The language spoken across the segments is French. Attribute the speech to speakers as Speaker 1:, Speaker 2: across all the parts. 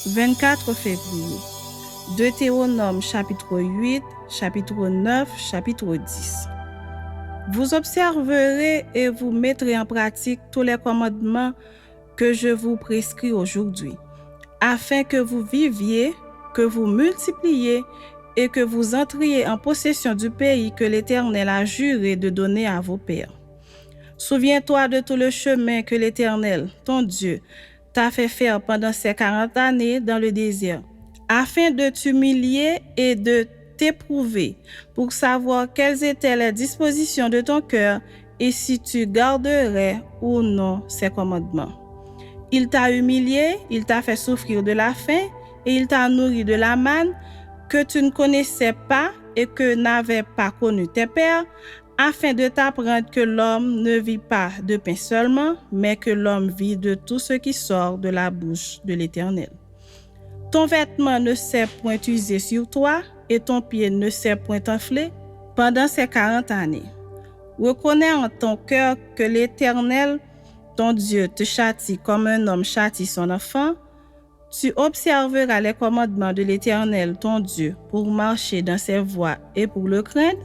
Speaker 1: 24 février. Deutéronome chapitre 8, chapitre 9, chapitre 10. Vous observerez et vous mettrez en pratique tous les commandements que je vous prescris aujourd'hui, afin que vous viviez, que vous multipliez et que vous entriez en possession du pays que l'Éternel a juré de donner à vos pères. Souviens-toi de tout le chemin que l'Éternel, ton Dieu, t'a fait faire pendant ces 40 années dans le désert, afin de t'humilier et de t'éprouver pour savoir quelles étaient les dispositions de ton cœur et si tu garderais ou non ses commandements. Il t'a humilié, il t'a fait souffrir de la faim et il t'a nourri de la manne que tu ne connaissais pas et que n'avaient pas connu tes pères, afin de t'apprendre que l'homme ne vit pas de pain seulement, mais que l'homme vit de tout ce qui sort de la bouche de l'Éternel. Ton vêtement ne s'est point usé sur toi et ton pied ne s'est point enflé pendant ces 40 années. Reconnais en ton cœur que l'Éternel, ton Dieu, te châtie comme un homme châtie son enfant. Tu observeras les commandements de l'Éternel, ton Dieu, pour marcher dans ses voies et pour le craindre,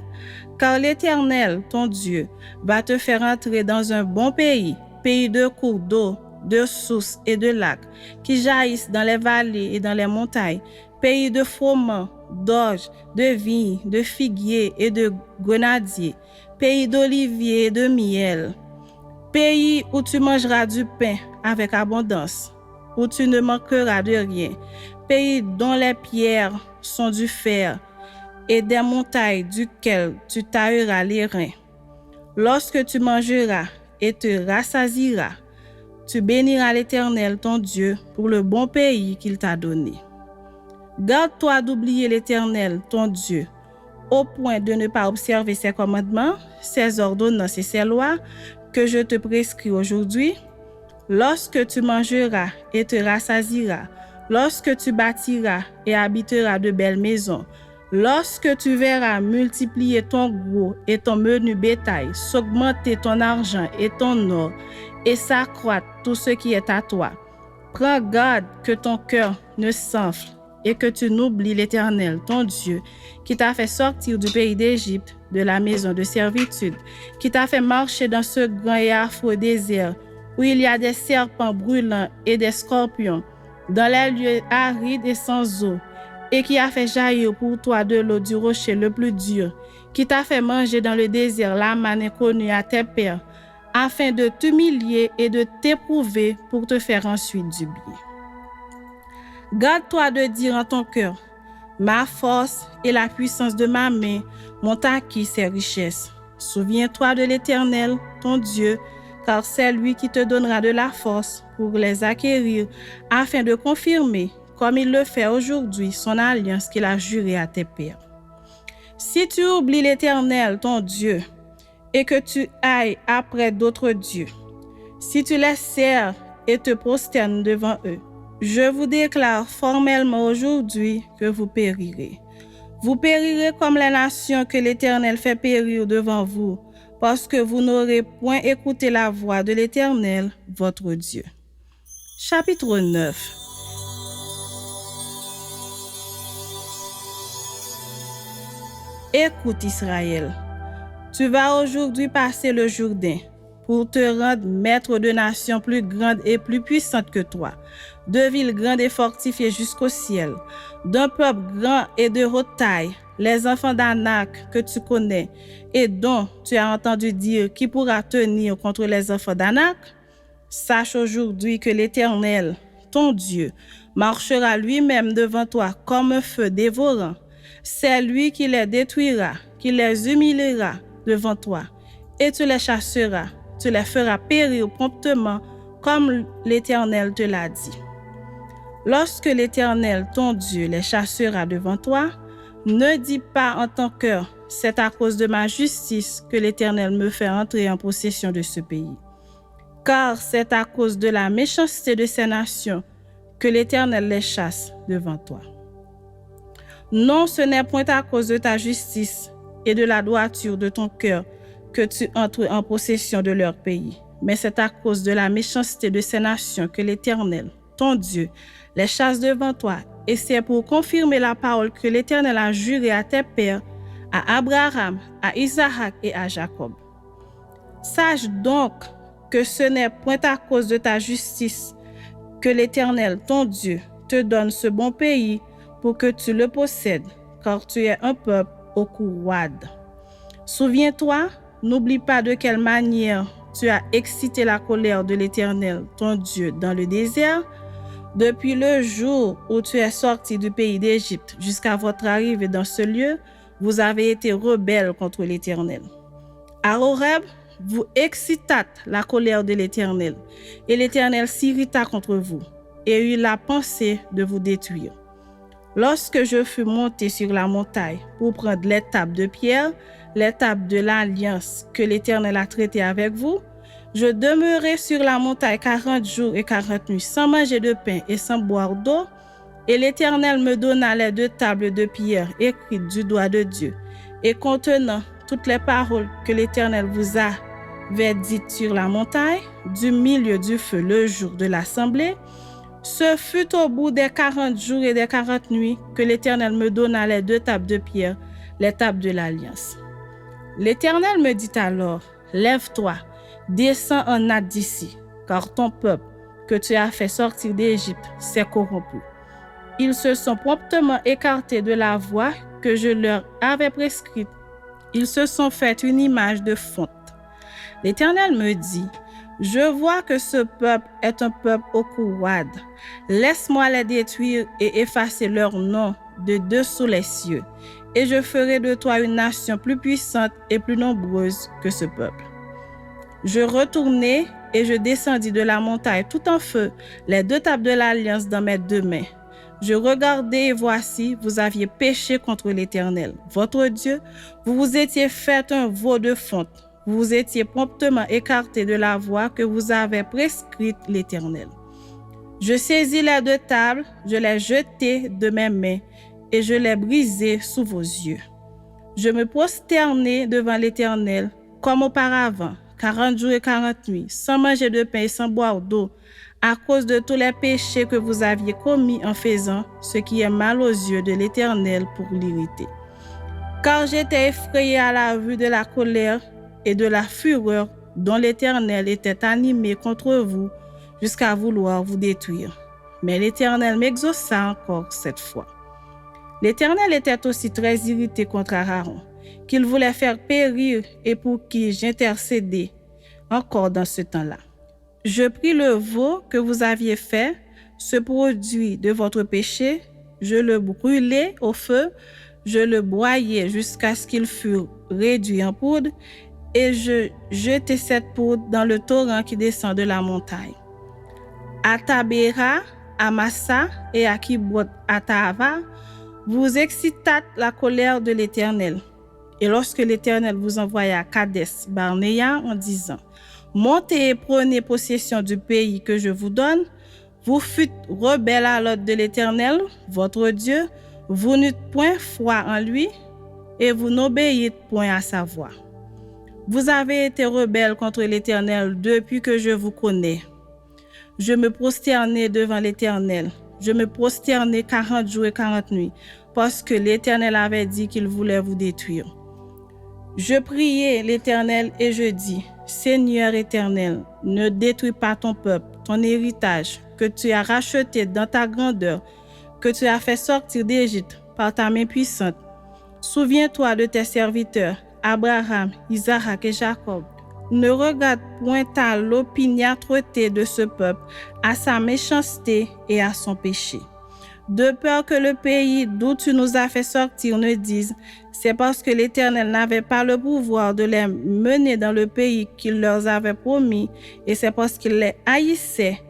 Speaker 1: car l'Éternel, ton Dieu, va te faire entrer dans un bon pays, pays de cours d'eau, de sources et de lacs, qui jaillissent dans les vallées et dans les montagnes, pays de froment, d'orge, de vignes, de figuiers et de grenadiers, pays d'oliviers et de miel, pays où tu mangeras du pain avec abondance, où tu ne manqueras de rien, pays dont les pierres sont du fer et des montagnes duquel tu tailleras les reins. Lorsque tu mangeras et te rassasieras, tu béniras l'Éternel ton Dieu pour le bon pays qu'il t'a donné. Garde-toi d'oublier l'Éternel ton Dieu, au point de ne pas observer ses commandements, ses ordonnances et ses lois que je te prescris aujourd'hui. Lorsque tu mangeras et te rassasieras, lorsque tu bâtiras et habiteras de belles maisons, lorsque tu verras multiplier ton gros et ton menu bétail, s'augmenter ton argent et ton or, et s'accroître tout ce qui est à toi, prends garde que ton cœur ne s'enfle et que tu n'oublies l'Éternel, ton Dieu, qui t'a fait sortir du pays d'Égypte, de la maison de servitude, qui t'a fait marcher dans ce grand et affreux désert, où il y a des serpents brûlants et des scorpions, dans les lieux arides et sans eau, et qui a fait jaillir pour toi de l'eau du rocher le plus dur, qui t'a fait manger dans le désert la manne inconnue à tes pères, afin de t'humilier et de t'éprouver pour te faire ensuite du bien. Garde-toi de dire en ton cœur, ma force et la puissance de ma main m'ont acquis ces richesses. Souviens-toi de l'Éternel, ton Dieu, car c'est lui qui te donnera de la force pour les acquérir, afin de confirmer, comme il le fait aujourd'hui, son alliance qu'il a jurée à tes pères. Si tu oublies l'Éternel, ton Dieu, et que tu ailles après d'autres dieux, si tu les sers et te prosternes devant eux, je vous déclare formellement aujourd'hui que vous périrez. Vous périrez comme les nations que l'Éternel fait périr devant vous, parce que vous n'aurez point écouté la voix de l'Éternel, votre Dieu. Chapitre 9. Écoute Israël, tu vas aujourd'hui passer le Jourdain pour te rendre maître de nations plus grandes et plus puissantes que toi, de villes grandes et fortifiées jusqu'au ciel, d'un peuple grand et de haute taille, les enfants d'Anak que tu connais et dont tu as entendu dire qui pourra tenir contre les enfants d'Anak. Sache aujourd'hui que l'Éternel, ton Dieu, marchera lui-même devant toi comme un feu dévorant. C'est lui qui les détruira, qui les humiliera devant toi, et tu les chasseras, tu les feras périr promptement, comme l'Éternel te l'a dit. Lorsque l'Éternel, ton Dieu, les chassera devant toi, ne dis pas en ton cœur, c'est à cause de ma justice que l'Éternel me fait entrer en possession de ce pays. Car c'est à cause de la méchanceté de ces nations que l'Éternel les chasse devant toi. Non, ce n'est point à cause de ta justice et de la droiture de ton cœur que tu entres en possession de leur pays, mais c'est à cause de la méchanceté de ces nations que l'Éternel, ton Dieu, les chasse devant toi, et c'est pour confirmer la parole que l'Éternel a juré à tes pères, à Abraham, à Isaac et à Jacob. Sache donc que ce n'est point à cause de ta justice que l'Éternel, ton Dieu, te donne ce bon pays pour que tu le possèdes, car tu es un peuple au cou roide. Souviens-toi, n'oublie pas de quelle manière tu as excité la colère de l'Éternel, ton Dieu, dans le désert, depuis le jour où tu es sorti du pays d'Égypte jusqu'à votre arrivée dans ce lieu, vous avez été rebelles contre l'Éternel. À Horeb, vous excitâtes la colère de l'Éternel, et l'Éternel s'irrita contre vous, et eut la pensée de vous détruire. Lorsque je fus monté sur la montagne pour prendre les tables de pierre, les tables de l'alliance que l'Éternel a traitées avec vous, je demeurai sur la montagne 40 jours et 40 nuits sans manger de pain et sans boire d'eau, et l'Éternel me donna les 2 tables de pierre écrites du doigt de Dieu et contenant toutes les paroles que l'Éternel vous avait dites sur la montagne, du milieu du feu le jour de l'assemblée. Ce fut au bout des 40 jours et des 40 nuits que l'Éternel me donna les 2 tables de pierre, les tables de l'Alliance. L'Éternel me dit alors, lève-toi, descends en hâte d'ici, car ton peuple que tu as fait sortir d'Égypte s'est corrompu. Ils se sont promptement écartés de la voie que je leur avais prescrite. Ils se sont fait une image de fonte. L'Éternel me dit, je vois que ce peuple est un peuple au cou roide. Laisse-moi les détruire et effacer leur nom de dessous les cieux, et je ferai de toi une nation plus puissante et plus nombreuse que ce peuple. Je retournai et je descendis de la montagne tout en feu, les 2 tables de l'Alliance dans mes 2 mains. Je regardai et voici, vous aviez péché contre l'Éternel, votre Dieu. Vous vous étiez fait un veau de fonte. Vous vous étiez promptement écarté de la voie que vous avait prescrite l'Éternel. Je saisis les 2 tables, je les jetai de mes mains et je les brisai sous vos yeux. Je me prosternai devant l'Éternel comme auparavant, 40 jours et 40 nuits, sans manger de pain et sans boire d'eau, à cause de tous les péchés que vous aviez commis en faisant ce qui est mal aux yeux de l'Éternel pour l'irriter. Car j'étais effrayé à la vue de la colère et de la fureur dont l'Éternel était animé contre vous jusqu'à vouloir vous détruire. Mais l'Éternel m'exauça encore cette fois. L'Éternel était aussi très irrité contre Aaron, qu'il voulait faire périr et pour qui j'intercédais encore dans ce temps-là. Je pris le veau que vous aviez fait, ce produit de votre péché, je le brûlai au feu, je le broyai jusqu'à ce qu'il fût réduit en poudre, et je jetai cette poudre dans le torrent qui descend de la montagne. À Tabéra, à Massa et à Kibroth Hatava, vous excitâtes la colère de l'Éternel. Et lorsque l'Éternel vous envoya à Kades Barnéa en disant, montez et prenez possession du pays que je vous donne, vous fûtes rebelles à l'ordre de l'Éternel, votre Dieu, vous n'eûtes point foi en lui, et vous n'obéissez point à sa voix. Vous avez été rebelles contre l'Éternel depuis que je vous connais. Je me prosternai devant l'Éternel. Je me prosternai 40 jours et 40 nuits, parce que l'Éternel avait dit qu'il voulait vous détruire. Je priai l'Éternel et je dis, Seigneur éternel, ne détruis pas ton peuple, ton héritage, que tu as racheté dans ta grandeur, que tu as fait sortir d'Égypte par ta main puissante. Souviens-toi de tes serviteurs, Abraham, Isaac et Jacob. Ne regarde point à l'opiniâtreté de ce peuple, à sa méchanceté et à son péché. De peur que le pays d'où tu nous as fait sortir ne dise, c'est parce que l'Éternel n'avait pas le pouvoir de les mener dans le pays qu'il leur avait promis, et c'est parce qu'il les haïssait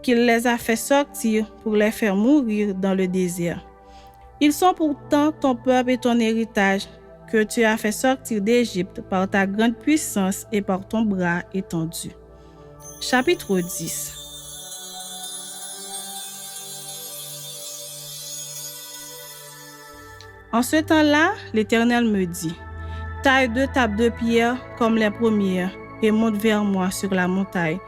Speaker 1: qu'il les a fait sortir pour les faire mourir dans le désert. Ils sont pourtant ton peuple et ton héritage, que tu as fait sortir d'Égypte par ta grande puissance et par ton bras étendu. Chapitre 10. En ce temps-là, l'Éternel me dit, taille 2 tables de pierre comme les premières et monte vers moi sur la montagne.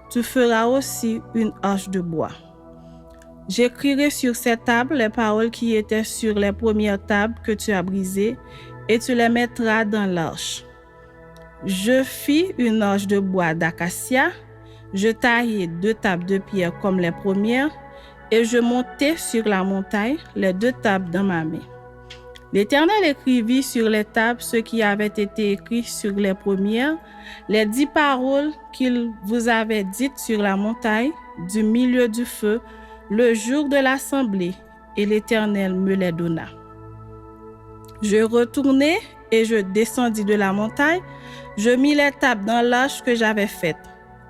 Speaker 1: Tu feras aussi une hache de bois. J'écrirai sur ces tables les paroles qui étaient sur les premières tables que tu as brisées, et tu les mettras dans l'arche. Je fis une arche de bois d'acacia, je taillai 2 tables de pierre comme les premières, et je montai sur la montagne les 2 tables dans ma main. L'Éternel écrivit sur les tables ce qui avait été écrit sur les premières, les 10 paroles qu'il vous avait dites sur la montagne, du milieu du feu, le jour de l'assemblée, et l'Éternel me les donna. Je retournai et je descendis de la montagne, je mis les tables dans l'arche que j'avais faite,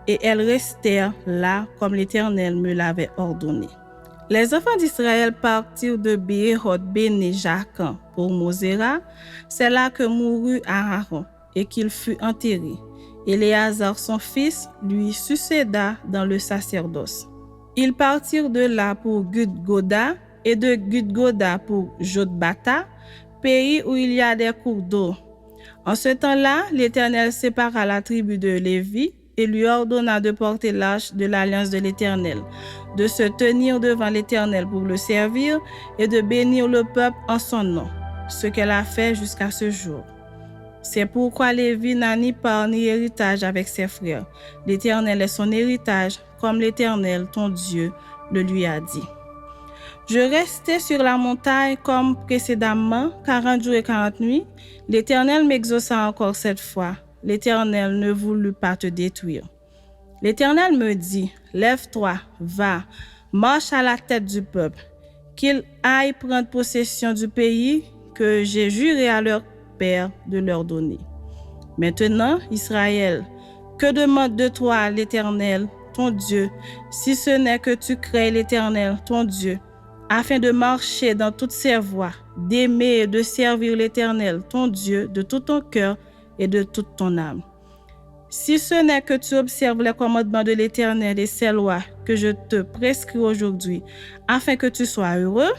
Speaker 1: et elles restèrent là comme l'Éternel me l'avait ordonné. Les enfants d'Israël partirent de Béhéroth Béné Jaakan pour Mosera, c'est là que mourut Aaron et qu'il fut enterré. Éléazar son fils lui succéda dans le sacerdoce. Ils partirent de là pour Gudgoda et de Gudgoda pour Jotbata, pays où il y a des cours d'eau. En ce temps-là, l'Éternel sépara la tribu de Lévi et lui ordonna de porter l'arche de l'alliance de l'Éternel, de se tenir devant l'Éternel pour le servir et de bénir le peuple en son nom, ce qu'elle a fait jusqu'à ce jour. C'est pourquoi Lévi n'a ni part ni héritage avec ses frères. L'Éternel est son héritage, comme l'Éternel, ton Dieu, le lui a dit. Je restai sur la montagne comme précédemment, 40 jours et 40 nuits. L'Éternel m'exauça encore 7 fois. L'Éternel ne voulut pas te détruire. L'Éternel me dit, lève-toi, va, marche à la tête du peuple, qu'ils aillent prendre possession du pays que j'ai juré à leur père de leur donner. Maintenant, Israël, que demande de toi l'Éternel, ton Dieu, si ce n'est que tu crées l'Éternel, ton Dieu, afin de marcher dans toutes ses voies, d'aimer et de servir l'Éternel, ton Dieu, de tout ton cœur et de toute ton âme. Si ce n'est que tu observes les commandements de l'Éternel et ses lois que je te prescris aujourd'hui, afin que tu sois heureux,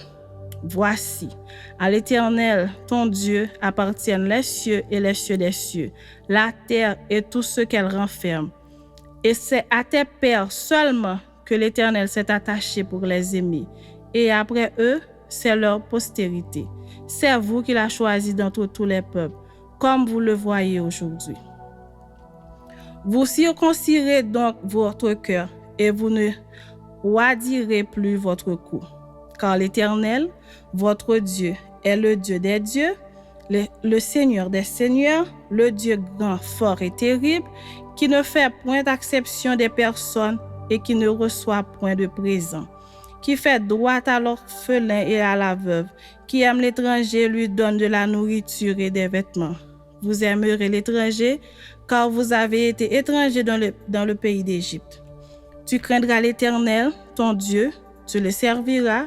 Speaker 1: voici, à l'Éternel, ton Dieu, appartiennent les cieux et les cieux des cieux, la terre et tout ce qu'elle renferme. Et c'est à tes pères seulement que l'Éternel s'est attaché pour les aimer. Et après eux, c'est leur postérité. C'est vous qu'il a choisi d'entre tous les peuples, comme vous le voyez aujourd'hui. Vous circoncirez donc votre cœur et vous ne roidirez plus votre cou. Car l'Éternel, votre Dieu, est le Dieu des dieux, le Seigneur des seigneurs, le Dieu grand, fort et terrible, qui ne fait point d'acception des personnes et qui ne reçoit point de présent, qui fait droit à l'orphelin et à la veuve, qui aime l'étranger, lui donne de la nourriture et des vêtements. Vous aimerez l'étranger, car vous avez été étrangers dans le pays d'Égypte. Tu craindras l'Éternel, ton Dieu, tu le serviras,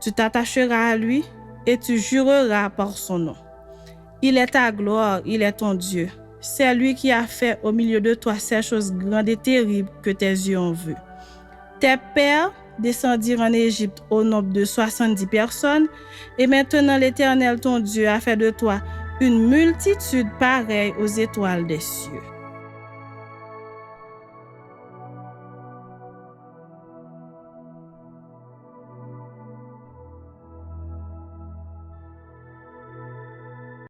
Speaker 1: tu t'attacheras à lui et tu jureras par son nom. Il est ta gloire, il est ton Dieu. C'est lui qui a fait au milieu de toi ces choses grandes et terribles que tes yeux ont vues. Tes pères descendirent en Égypte au nombre de 70 personnes, et maintenant l'Éternel ton Dieu a fait de toi une multitude pareille aux étoiles des cieux.